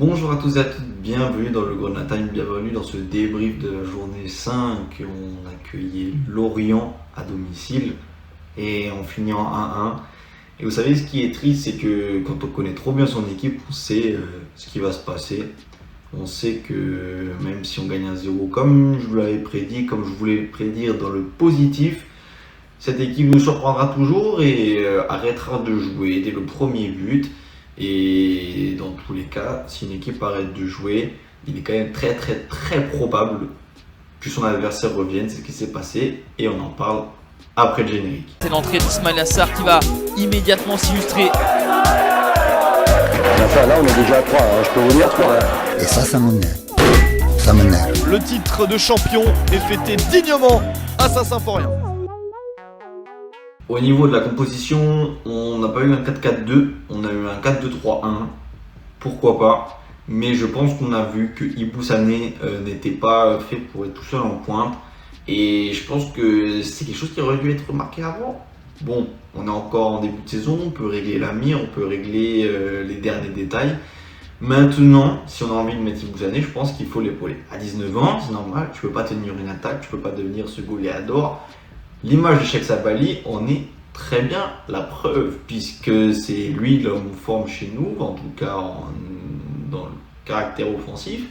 Bonjour à tous et à toutes, bienvenue dans le Grenat Time, bienvenue dans ce débrief de la journée 5. On accueillait Lorient à domicile et on finit en 1-1. Et vous savez, ce qui est triste, c'est que quand on connaît trop bien son équipe, on sait ce qui va se passer. On sait que même si on gagne 1-0, comme je vous l'avais prédit, comme je voulais le prédire dans le positif, cette équipe nous surprendra toujours et arrêtera de jouer dès le premier but. Et dans tous les cas, si une équipe arrête de jouer, il est quand même très probable que son adversaire revienne. C'est ce qui s'est passé et on en parle après le générique. C'est l'entrée d'Ismail Assar qui va immédiatement s'illustrer. Là, on est déjà à 3, je peux vous dire 3. Et ça m'énerve. Ça m'énerve. Le titre de champion est fêté dignement à Saint-Symphorien. Au niveau de la composition, on n'a pas eu un 4-4-2, on a eu un 4-2-3-1. Pourquoi pas? Mais je pense qu'on a vu que Ibou Sané n'était pas fait pour être tout seul en pointe. Et je pense que c'est quelque chose qui aurait dû être remarqué avant. Bon, on est encore en début de saison, on peut régler la mire, on peut régler les derniers détails. Maintenant, si on a envie de mettre Ibou Sané, je pense qu'il faut l'épauler. À 19 ans, c'est normal, tu peux pas tenir une attaque, tu peux pas devenir ce goléador. L'image de Cheikh Sabali en est très bien la preuve, puisque c'est lui l'homme forme chez nous, en tout cas dans le caractère offensif.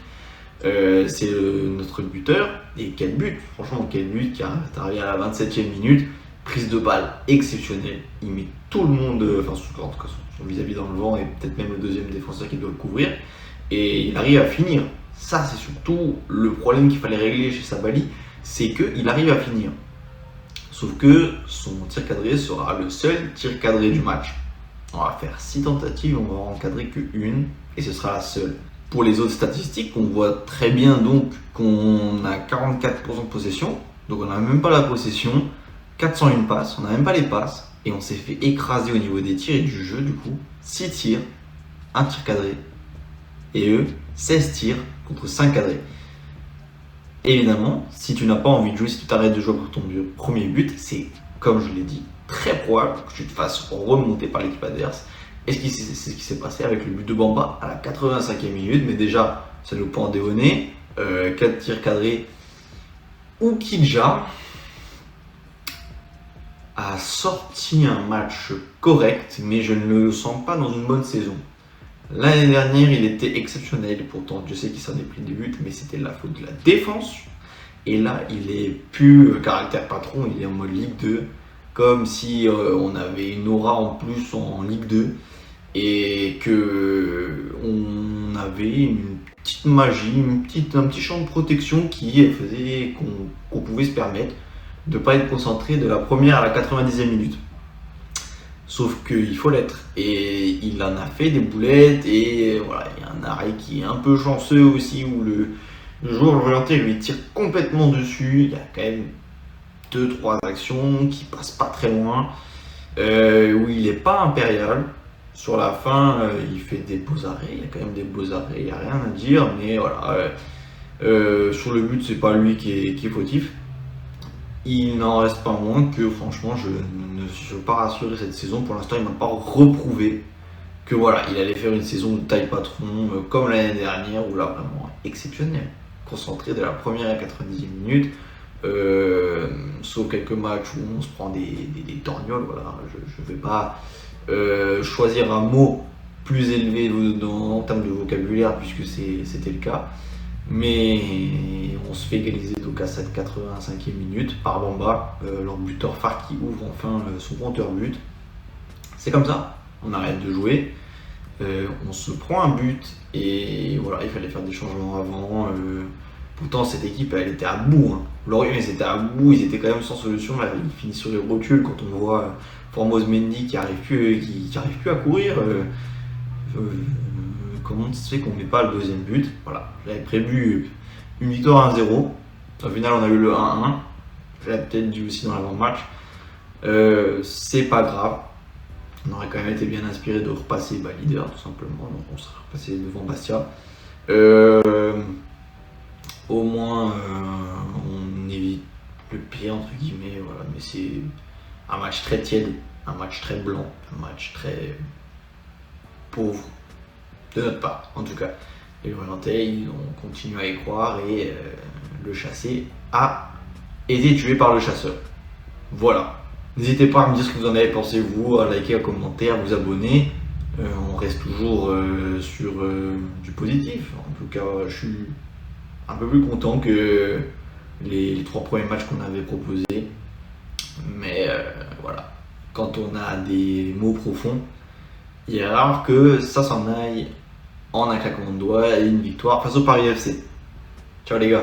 C'est notre buteur, et quel but, franchement quel but, qui est arrivé à la 27e minute, prise de balle exceptionnelle, il met tout le monde, en tout cas son vis-à-vis dans le vent, et peut-être même le deuxième défenseur qui doit le couvrir, et il arrive à finir. Ça c'est surtout le problème qu'il fallait régler chez Sabali, c'est qu'il arrive à finir. Sauf que son tir cadré sera le seul tir cadré du match. On va faire 6 tentatives, on va en encadrer qu'une, et ce sera la seule. Pour les autres statistiques, on voit très bien donc qu'on a 44% de possession, donc on n'a même pas la possession, 401 passes, on n'a même pas les passes, et on s'est fait écraser au niveau des tirs et du jeu du coup. 6 tirs, 1 tir cadré, et eux, 16 tirs contre 5 cadrés. Évidemment, si tu n'as pas envie de jouer, si tu t'arrêtes de jouer pour ton premier but, c'est, comme je l'ai dit, très probable que tu te fasses remonter par l'équipe adverse. Et c'est ce qui s'est passé avec le but de Bamba à la 85e minute. Mais déjà, ça nous pend au nez. 4 tirs cadrés. Oukidja a sorti un match correct, mais je ne le sens pas dans une bonne saison. L'année dernière, il était exceptionnel, pourtant je sais qu'il s'en est pris des buts, mais c'était la faute de la défense. Et là, il est plus caractère patron, il est en mode Ligue 2, comme si on avait une aura en plus en Ligue 2 et que on avait une petite magie, un petit champ de protection qui faisait qu'on pouvait se permettre de ne pas être concentré de la première à la 90e minute. Sauf qu'il faut l'être, et il en a fait des boulettes, et voilà, il y a un arrêt qui est un peu chanceux aussi, où le joueur orienté lui tire complètement dessus. Il y a quand même 2-3 actions qui passent pas très loin, où il n'est pas impérial. Sur la fin, il fait des beaux arrêts, il y a quand même des beaux arrêts, il n'y a rien à dire, mais voilà, sur le but, c'est pas lui qui est fautif. Il n'en reste pas moins que franchement je ne suis pas rassuré cette saison. Pour l'instant il m'a pas reprouvé que voilà, il allait faire une saison de taille patron comme l'année dernière, où là vraiment exceptionnel, concentré de la première à la 90e minute, sauf quelques matchs où on se prend des torgnoles. Voilà, je vais pas choisir un mot plus élevé en termes de vocabulaire, puisque c'était le cas. Mais on se fait égaliser donc à cette 85e minute par Bamba, leur buteur phare qui ouvre enfin son compteur but. C'est comme ça, on arrête de jouer, on se prend un but, et voilà, il fallait faire des changements avant. Pourtant cette équipe elle était à bout, hein. Lorient ils étaient à bout, ils étaient quand même sans solution, là, ils finissent sur les rotules quand on voit Formose Mendy qui arrive plus à courir. Comment ça se fait qu'on ne met pas le deuxième but? Voilà, j'avais prévu une victoire 1-0. Au final, on a eu le 1-1. J'avais peut-être dû aussi dans l'avant-match. C'est pas grave. On aurait quand même été bien inspiré de repasser leader, tout simplement. Donc, on serait repassé devant Bastia. Au moins, on évite le pire, entre guillemets. Voilà. Mais c'est un match très tiède, un match très blanc, un match très pauvre. De notre part, en tout cas. Les Lorientais, ils ont continué à y croire et le chassé a été tué par le chasseur. Voilà. N'hésitez pas à me dire ce que vous en avez pensé, vous, à liker, à commenter, à vous abonner. On reste toujours sur du positif. En tout cas, je suis un peu plus content que les 3 premiers matchs qu'on avait proposés. Mais voilà, quand on a des mots profonds, il est rare que ça s'en aille en un claquement de doigts et une victoire face au Paris FC. Ciao les gars.